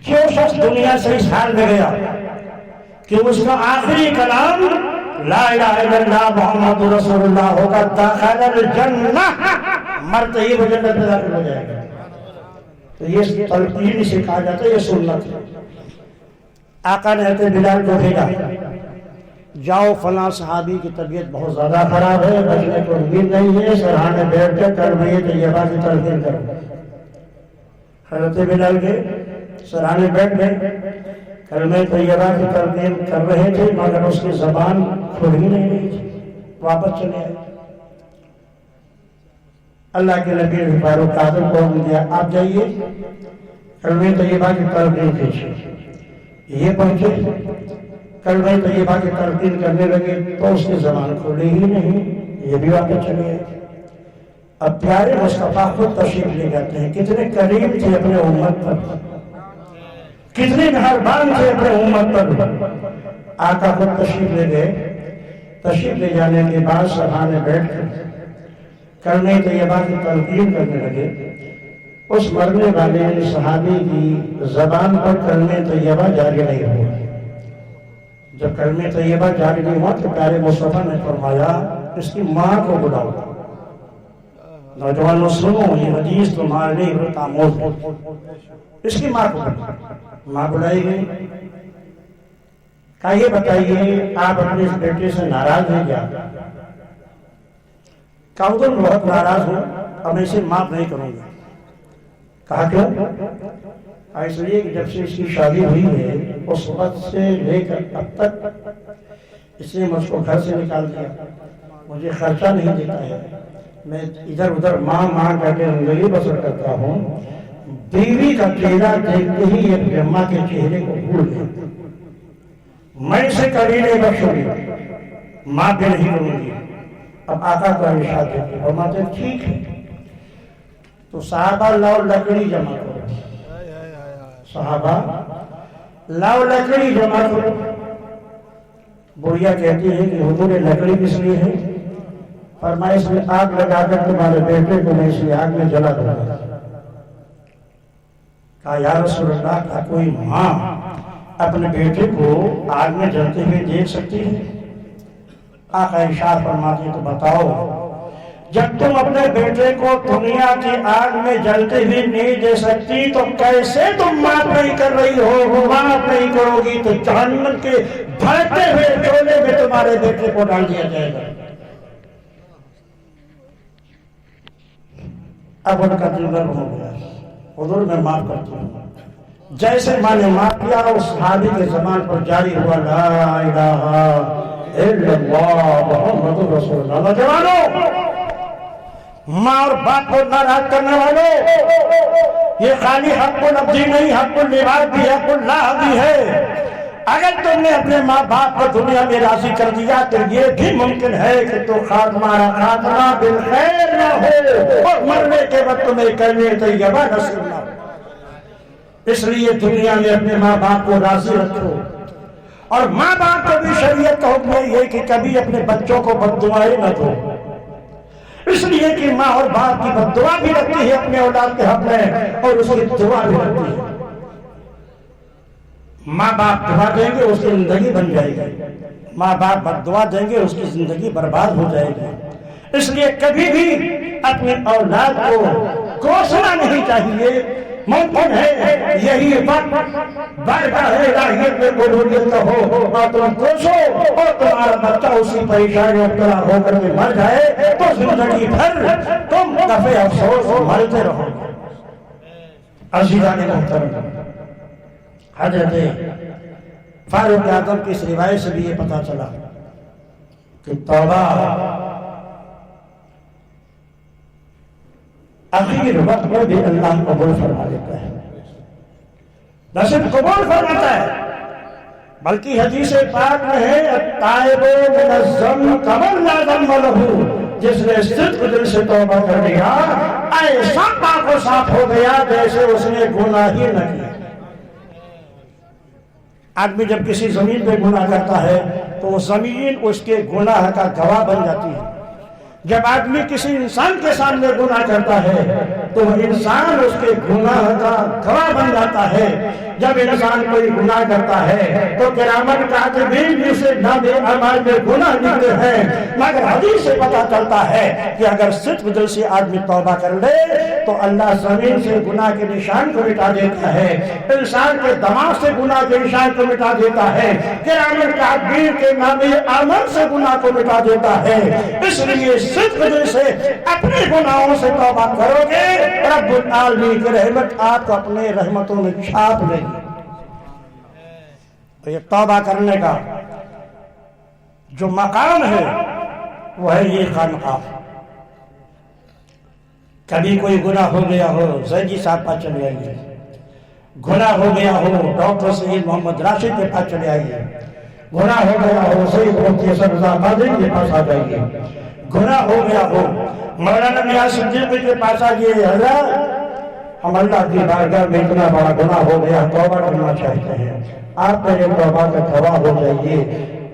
جو شخص دنیا سے اس حال میں گیا کہ اس کا آخری کلام لا الہ الا اللہ محمد رسول اللہ ہوگا داخل الجنہ مرتے ہی وہ جنت میں داخل ہو جائے گا. تو یہ تلقین سے کہا جاتا ہے یہ سنت ہے. آقا نے حضرت بلال کو بھیجا جاؤ فلاں صحابی کی طبیعت بہت زیادہ خراب ہے بچنے کو امید نہیں ہے سرحانے بیٹھ کر کلمہ طیبہ کی تلقین کرو. حضرت بلال کے سرحانے بیٹھ گئے کلمہ طیبہ کی تلقین کر رہے تھے مگر اس کی زبان کھل ہی نہیں رہی تھی. واپس چلے آئے. اللہ کے نبی نے فاروق اعظم کو دیا آپ جائیے کلمہ طیبہ کی تلقین کیجیے. یہ پہنچے کلمہ طیبہ کی تلقین کرنے لگے تو اس کی زبان کھلی ہی نہیں. یہ بھی واپس چلے آئے. اب پیارے مصطفیٰ خود تشریف لے جاتے ہیں. کتنے کریم تھے اپنے امت پر کتنے مہربان تھے اپنے امت پر. آقا خود تشریف لے گئے. تشریف لے جانے کے بعد سرحانے بیٹھ کر کلمہ طیبہ کی تلقین کرنے لگے. اس مرنے والے صحابی کی زبان پر کلمہ طیبہ جاری نہیں ہوا. جب کلمہ طیبہ جاری نہیں ہوا تو پیارے مصطفیٰ نے فرمایا اس کی ماں کو بلاؤ. نوجوانوں سنو یہ حدیث تمہارے لیے عبرت آموز ہے. اس کی ماں کو بلاؤ. ماں بلائی گئی. کہا یہ بتائیے آپ اپنے اس بیٹے سے ناراض ہیں کیا؟ کہا ادھر بہت ناراض ہوں اب میں اسے معاف نہیں کروں گا. کہا کیوں؟ اس لیے کہ جب سے اس کی شادی ہوئی ہے اس وقت سے لے کر اب تک اس نے مجھ کو گھر سے نکال دیا. مجھے خرچہ نہیں دیتا ہے. میں ادھر ادھر ماں کر کے زندگی بسر کرتا ہوں. بیوی کا چہرہ دیکھتے ہی یہ اماں کے چہرے کو بھول گئے. میں اسے کبھی نہیں بخشوں گی ماں بھی نہیں کروں گی. اب آقا کا ارشاد ہے فرماتے ہیں ٹھیک ہے تو صحابہ لاؤ لکڑی جمع کرو. صحابہ لاؤ لکڑی جمع کرو. بڑھیا کہتی ہے کہ حضور لکڑی کس لیے ہے؟ فرمایا اس میں آگ لگا کر تمہارے بیٹے کو میں اسی آگ میں جلا دوں گا. کہا یا رسول اللہ کا کوئی ماں اپنے بیٹے کو آگ میں جلتے ہوئے دیکھ سکتی ہے؟ آقا ارشاد فرماتے تو بتاؤ جب تم اپنے بیٹے کو دنیا کی آگ میں جلتے ہوئے نہیں دے سکتی تو کیسے تم معاف نہیں کر رہی ہو؟ معاف نہیں کرو گی تو جہنم کے بھڑکتے ہوئے چولہے میں تمہارے بیٹے کو ڈال دیا جائے گا۔ اب ان کا دل گرم ہو گیا، حضور میں معاف کرتی ہوں۔ جیسے ماں نے معاف کیا اس صحابی کے زمان پر جاری ہوا لا الہ الا اللہ محمد رسول اللہ۔ نوجوانوں، ماں اور باپ کو ناراض کرنے والوں، یہ خالی حق الابدی نہیں، حق اللباس بھی، حق اللہ بھی ہے۔ اگر تم نے اپنے ماں باپ کو دنیا میں راضی کر دیا تو یہ بھی ممکن ہے کہ تو خاتمہ بالخیر نہ ہو اور مرنے کے وقت تمہیں کلمہ طیبہ نصیب نہ ہو۔ اس لیے دنیا میں اپنے ماں باپ کو راضی رکھو، اور ماں باپ کو بھی شریعت کا حکم ہے یہ کہ کبھی اپنے بچوں کو بد دعائیں نہ دو، اس لیے کہ ماں اور باپ کی بد دعا بھی رکھتی ہے اپنے اولاد کے حق میں اور اس کی دعا بھی رکھتی ہے۔ ماں باپ دعا دیں گے اس کی زندگی بن جائے گی، ماں باپ بد دعا دیں گے اس کی زندگی برباد ہو جائے گی۔ اس لیے کبھی بھی اپنی اولاد کو کوسنا نہیں چاہیے۔ ممکن ہے یہی وقت بارگاہ الہیت میں قبولیت کا ہو اور تم کوسو اور تمہارا بچہ اسی پریشانی مبتلا ہو کر کے مر جائے تو زندگی بھر تم دفع افسوس ملتے رہو۔ عزیزان محترم، حضرت فاروق اعظم کی اس روایت سے بھی یہ پتا چلا کہ توبہ آخر وقت میں بھی اللہ قبول فرما لیتا ہے، نہ صرف قبول فرماتا ہے بلکہ حدیث پاک میں ہے التائب من الذنب کمن لا ذنب لہ، جس نے صدق دل سے توبہ کر لیا ایسا پاک و صاف ہو گیا جیسے اس نے گناہ ہی نہ کیا۔ آدمی جب کسی زمین پہ گناہ کرتا ہے تو وہ زمین اس کے گناہ کا گواہ بن جاتی ہے۔ جب آدمی کسی انسان کے سامنے گناہ کرتا ہے تو وہ انسان اس کے گناہ کا گواہ بن جاتا ہے۔ جب انسان کوئی گناہ کرتا ہے تو کرامت کاتبین بھی اسے نام اعمال میں گناہ لکھتے ہیں، مگر حدیث سے پتہ چلتا ہے کہ اگر صدق دل سے آدمی توبہ کر لے تو اللہ زمین سے گناہ کے نشان کو مٹا دیتا ہے، انسان کے دماغ سے گناہ کے نشان کو مٹا دیتا ہے، کرامت کاتبین کے نام اعمال سے گناہ کو مٹا دیتا ہے۔ اس لیے صدق دل سے اپنے گناہوں سے توبہ کرو گے، رب العالمین کی رحمت آپ کو اپنے رحمتوں میں چھاپ لے گی۔ تو یہ توبہ کرنے کا جو مقام ہے وہ ہے یہ خانقاہ۔ کبھی کوئی گناہ ہو گیا ہو زیدی صاحب پاس چلے آئیے، گناہ ہو گیا ہو ڈاکٹر سید محمد راشد کے پاس چلے آئیے، گناہ ہو گیا ہو سید مفتی حسن رضا قادری کے پاس آ جائیے، گناہ ہو گیا ہو مولانا نیاز صدیقی کے پاس آئیے، حضرت ہم اللہ کی بارگاہ میں اتنا بڑا گناہ ہو گیا توبہ کرنا چاہتے ہیں، آپ میرے توبہ کا گواہ ہو جائیے،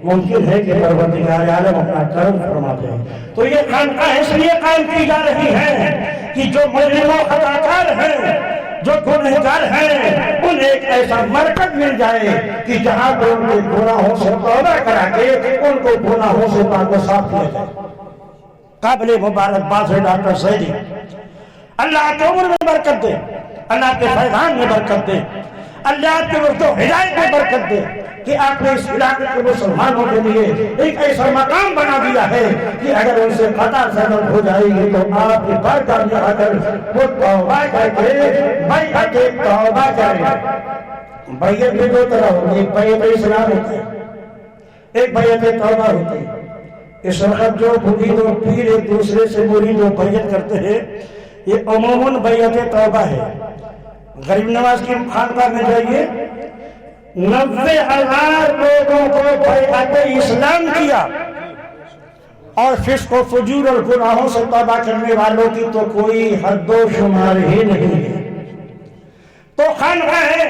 ممکن ہے کہ پروردگار عالم اپنا کرم فرما دے۔ تو یہ خانقاہ اس لیے قائم کی جا رہی ہے کہ جو مجرم و خطاکار ہیں، جو گنہگار ہیں، انہیں ایک ایسا مرکز مل جائے کہ جہاں پر ان کے گناہوں سے توبہ کرا کے ان کو گناہوں سے پاک و صاف کیا جائے۔ قابل مبارکباد ہے ڈاکٹر سیدی، اللہ آپ کے عمر میں برکت دے، اللہ آپ کے فیضان میں برکت دے، اللہ آپ کے وقت و ہدایت میں برکت دے کہ آپ نے اس علاقے کے مسلمانوں کے لیے ایک ایسا مقام بنا دیا ہے کہ اگر ان سے خطا سرد ہو جائے گی تو آپ کی بارگاہ میں آ کر وہ توبہ کر کے بیعت توبہ کریں۔ بیعت میں دو طرح ہوتی ہے، ایک بیعت اسلام ہوتا ہے، ایک بیعت توبہ ہوتی ہے۔ اس وقت جو مرید و پیر ایک دوسرے سے مرید و بیعت کرتے ہیں یہ عموماً بیعت توبہ ہے۔ غریب نواز کی خانقاہ میں جائیے، 90,000 لوگوں کو بیعت اسلام کیا، اور فسق و فجور اور گناہوں سے توبہ کرنے والوں کی تو کوئی حد و شمار ہی نہیں ہے۔ تو خانقاہیں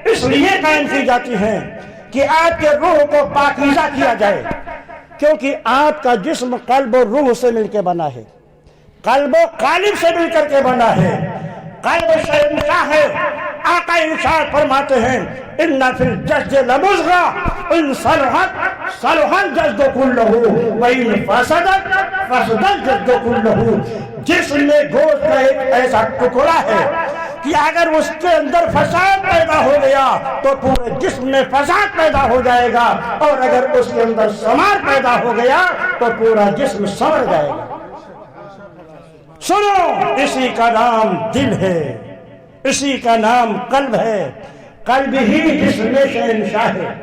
اس لیے قائم کی جاتی ہیں کہ آپ کے روح کو پاکیزہ کیا جائے، کیونکہ آپ کا جسم قلب و روح سے مل کے بنا ہے، قلب و قالب سے مل کر کے بنا ہے۔ قلب شہنشاہ ہے، آقا ارشاد فرماتے ہیں اِنَّ فِي الْجَسْدِ لَمُضْغَةً إِنْ صَلُحَتْ صلح الجسد كله وإن فسدت فسد الجسد كله. جسم میں گوشت کا ایک ایسا ٹکڑا ہے کہ اگر اس کے اندر فساد پیدا ہو گیا تو پورے جسم میں فساد پیدا ہو جائے گا، اور اگر اس کے اندر ثمار پیدا ہو گیا تو پورا جسم سنور جائے گا. سنو، اسی کا نام دل ہے، اسی کا نام قلب ہے. قلب ہی جسم میں شہنشاہ ہے.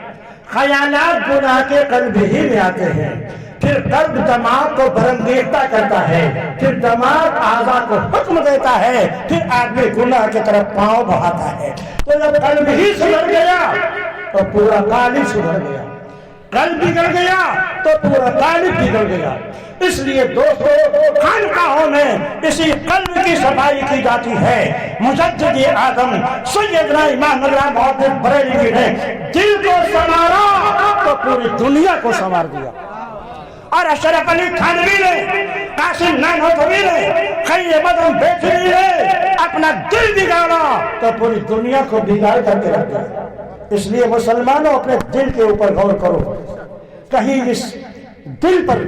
خیالات گناہ کے قلب ہی میں آتے ہیں، پھر قلب دماغ کو برانگیختہ کرتا ہے، پھر دماغ اعضاء کو حکم دیتا ہے، پھر آدمی گناہ کی طرف پاؤں بڑھاتا ہے. تو جب قلب ہی سدھر گیا تو پورا قالب سدھر گیا، قلب بگڑ گیا تو پورا قالب بگڑ گیا. اس لیے دوستو، خانقاہوں میں اسی قلب کی صفائی کی جاتی ہے. مجدد اعظم سیدنا امام اللہ محدث بریلوی جی نے دل کو سنوارا تو پوری دنیا کو سنوار دیا. اور اشرف علی تھانوی نے، قاسم نانوتوی نے، خیر مدن بیچنی نے اپنا دل بگاڑا تو پوری دنیا کو بگاڑ کر کے رکھ دیا. اس لیے مسلمانوں، اپنے دل کے اوپر غور کرو، کہیں اس دل پر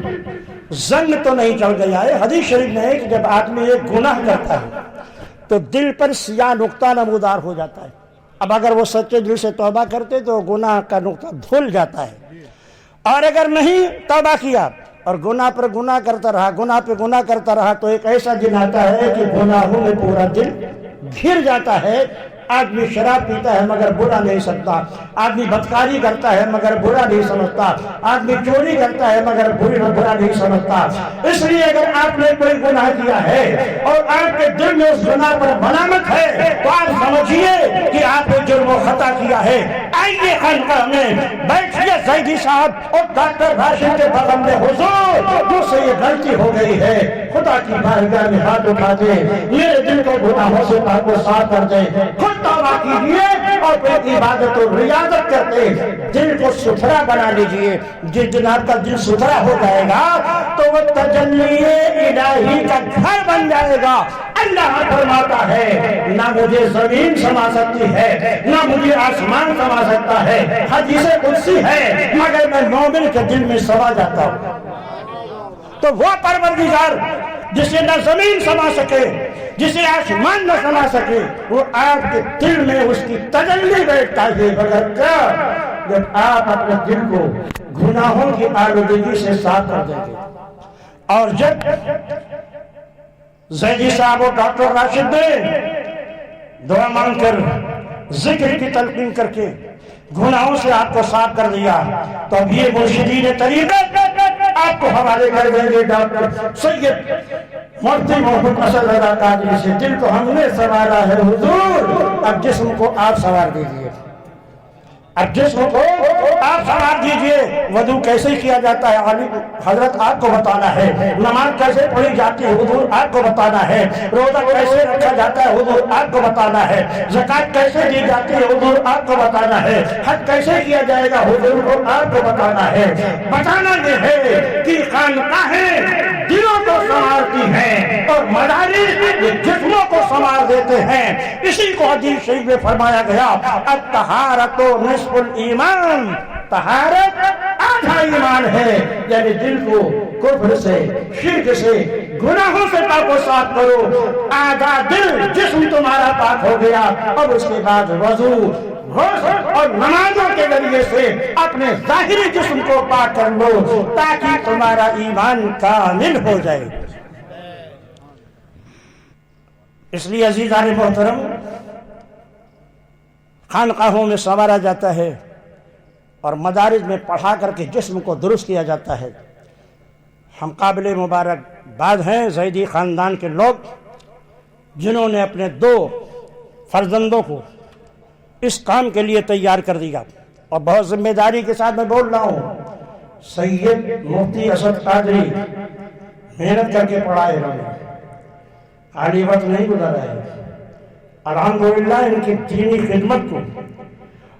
زنگ تو نہیں چل گیا ہے. حدیث شریف میں ہے کہ جب آدمی ایک گناہ کرتا ہے تو دل پر سیاہ نقطہ نمودار ہو جاتا ہے. اب اگر وہ سچے دل سے توبہ کرتے تو گناہ کا نقطہ دھل جاتا ہے، اور اگر نہیں توبہ کیا اور گناہ پر گناہ کرتا رہا، گناہ پہ گناہ کرتا رہا، تو ایک ایسا دن آتا ہے کہ گناہوں میں پورا دل گھر جاتا ہے. آدمی شراب پیتا ہے مگر برا نہیں سمجھتا، آدمی بدکاری کرتا ہے مگر برا نہیں سمجھتا، آدمی چوری کرتا ہے مگر برا نہیں سمجھتا. اس لیے اگر آپ نے کوئی گناہ کیا ہے اور آپ کے دل میں اس گناہ پر ملامت ہے تو آپ سمجھیے کہ آپ نے جرم و خطا کیا ہے. آئیے خانقاہ میں بیٹھیے زیدی صاحب اور ڈاکٹر راشد کے بغل میں، حضور مجھ سے یہ غلطی ہو گئی ہے، خدا کی بارگاہ میں ہاتھ اٹھا دے، میرے دل کو گناہوں سے پاک و صاف کر دے. خود توبہ کیجیے اور پھر عبادت و ریاضت کرتے دل کو ستھرا بنا لیجیے. جس دن آپ کا دل ستھرا ہو جائے گا تو وہ تجلی الہی کا گھر بن جائے گا. اللہ فرماتا ہے نہ مجھے زمین سما سکتی ہے نہ مجھے آسمان سما سکتا ہے. حدیث قدسی ہے مگر میں مومن کے دل میں سما جاتا ہوں. تو وہ پروردگار جسے نہ زمین سما سکے، جسے آسمان نہ سما سکے، وہ آپ کے دل میں اس کی تجلی بیٹھتا ہے. مگر کیا؟ جب آپ اپنے دل کو گناہوں کی آلودگی سے صاف کر دیں گے. اور جب زیدی صاحب اور ڈاکٹر راشد نے دعا مانگ کر ذکر کی تلقین کر کے گناہوں سے آپ کو صاف کر دیا تو اب یہ مرشدین طریقت آپ کو حوالے کر دیں گے ڈاکٹر سید مفتی محمد اسد رضا قادری سے. دل کو ہم نے سنوارا ہے حضور، اب جسم کو آپ سنوار دیجئے، اب جسم کو آپ سنوار دیجئے. وضو کیسے کیا جاتا ہے علی حضرت آپ کو بتانا ہے، نماز کیسے پڑھی جاتی ہے حضور آپ کو بتانا ہے، روزہ کیسے رکھا جاتا ہے حضور آپ کو بتانا ہے، زکوٰۃ کیسے دی جاتی ہے حضور آپ کو بتانا ہے، حج کیسے کیا جائے گا حضور کو آپ کو بتانا ہے. بتانا یہ ہے کہ خانقاہیں دلوں کو سنوارتی ہیں اور مدارس یہ جسموں کو سنوار دیتے ہیں. اسی کو حدیث شریف میں فرمایا گیا الطہارۃ نصف الایمان، طہارت آدھا ایمان ہے. یعنی دل کو کفر سے، شرک سے، گناہوں سے پاک و صاف کرو، آدھا دل جسم تمہارا پاک ہو گیا. اب اس کے بعد وضو، غسل اور نمازوں کے ذریعے سے اپنے ظاہری جسم کو پاک کر لو تاکہ تمہارا ایمان کامل ہو جائے. اس لیے عزیزان محترم، خانقاہوں میں سنوارا جاتا ہے اور مدارس میں پڑھا کر کے جسم کو درست کیا جاتا ہے. ہم قابل مبارکباد ہیں زیدی خاندان کے لوگ جنہوں نے اپنے 2 فرزندوں کو اس کام کے لیے تیار کر دیا. اور بہت ذمہ داری کے ساتھ میں بول رہا ہوں، سید مفتی اسد قادری محنت کر کے پڑھائے انہوں نے، خالی وقت نہیں گزارا ہے. الحمدللہ ان کی دینی خدمت کو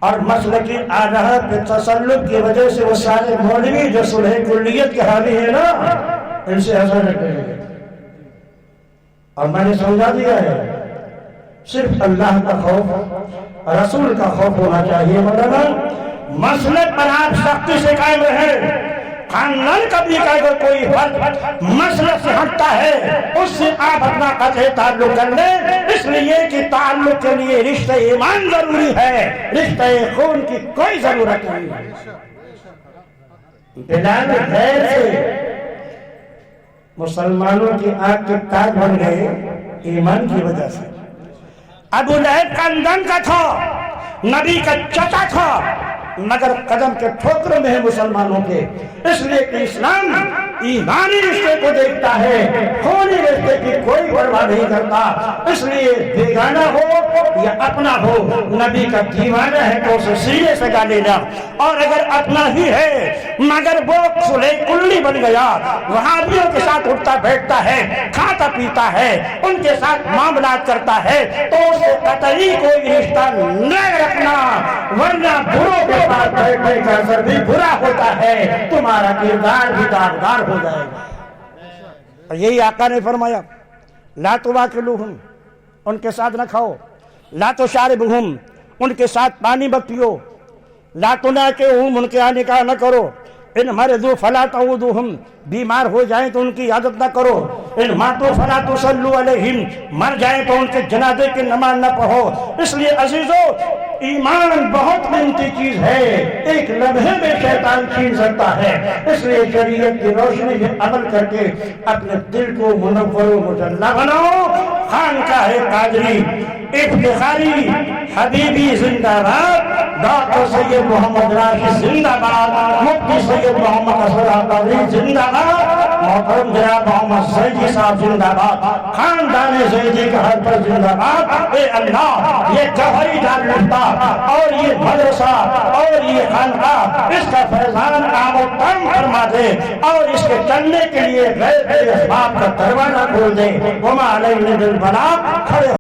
اور مسلکی آدھار پہ تسلط کی وجہ سے وہ سارے مولوی جو صلح کلیت کے حامی ہیں نا، ان سے حسد رکھتے ہیں. اور میں نے سمجھا دیا ہے صرف اللہ کا خوف، رسول کا خوف ہونا چاہیے. مولانا مسلک پر آپ سختی سے قائم رہیں. خاندان کا بھی کہ اگر کوئی فرد مسلک سے ہٹتا ہے اس سے آپ اپنا قطع تعلق کر لیں، اس لیے کہ تعلق کے لیے رشتہ ایمان ضروری ہے، رشتہ خون کی کوئی ضرورت نہیں ہے. بلال غیر سے مسلمانوں کی آنکھ کے تاج بن گئے ایمان کی وجہ سے. ابو لہب خاندان کا تھا، نبی کا چچا تھا، مگر قدم کے ٹھوکروں میں ہے مسلمانوں کے، اس لیے کہ اسلام ایمانی رشتے کو دیکھتا ہے، خونی رشتے کی کوئی پرواہ نہیں کرتا. اس لیے بیگانہ ہو یا اپنا ہو، نبی کا دیوانہ ہے تو اسے سینے سے گا لینا، اور اگر اپنا ہی ہے مگر وہ صلح کلی بن گیا، وہابیوں کے ساتھ اٹھتا بیٹھتا ہے، کھاتا پیتا ہے، ان کے ساتھ معاملات کرتا ہے، تو اسے قطعی کوئی رشتہ نہ رکھنا، ورنہ بروں کے پاس بیٹھنے کا اثر بھی برا ہوتا ہے، تمہارا کردار بھی داغدار ہو جائے گا. اور یہی آقا نے فرمایا لا تواکلوہم، ان کے ساتھ نہ کھاؤ، لا تشاربہم، ان کے ساتھ پانی مت پیو، لا تناکحہم، ان کے آنے کا نہ کرو، ان مرضوا فلا تعودوہم، بیمار ہو جائیں تو ان کی عادت نہ کرو، ان ماتوا فلا تصلوا علیہم، مر جائیں تو ان کے جنازے کی نماز نہ پڑھو. اس لیے عزیزو ایمان بہت قیمتی چیز ہے، ایک لمحے میں شیطان چھین سکتا ہے. اس لیے شریعت کی روشنی میں عمل کر کے اپنے دل کو منور و مجلہ بناؤ. خانقاہ قادری افتخاری حبیبی زندہ باد، ڈاکٹر سید محمد راشد زندہ باد، مفتی سید محمد اسرار قادری زندہ باد، محترم جناب محمد زیدی صاحب زندہ باد، خاندان زیدی کا ہر پر زندہ باد. اے اللہ یہ جوہری دارالفتہ اور یہ مدرسہ اور یہ خانقاہ، اس کا فیضان عام و تام فرما دے اور اس کے چلنے کے لیے غیر اسباب کا دروازہ کھول دے. وما علینا الا البلاغ. کھڑے